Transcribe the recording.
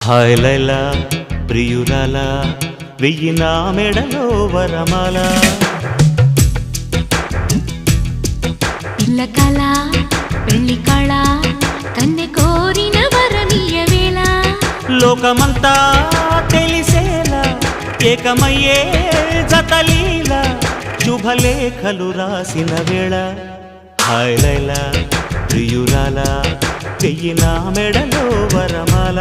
hi Laila ప్రియురాల వెయ్యి నా మెడలో వరమాల పిల్ల కళ పెళ్లి కళ కన్నె కోరిన వరమీయ వేళ లోకమంతా తెలిసేలా ఏకమయ్యే జతలీల శుభలేఖలు రాసిన వేళ హాయ్ లైలా ప్రియురాల వెయ్యి నా మెడలో వరమాల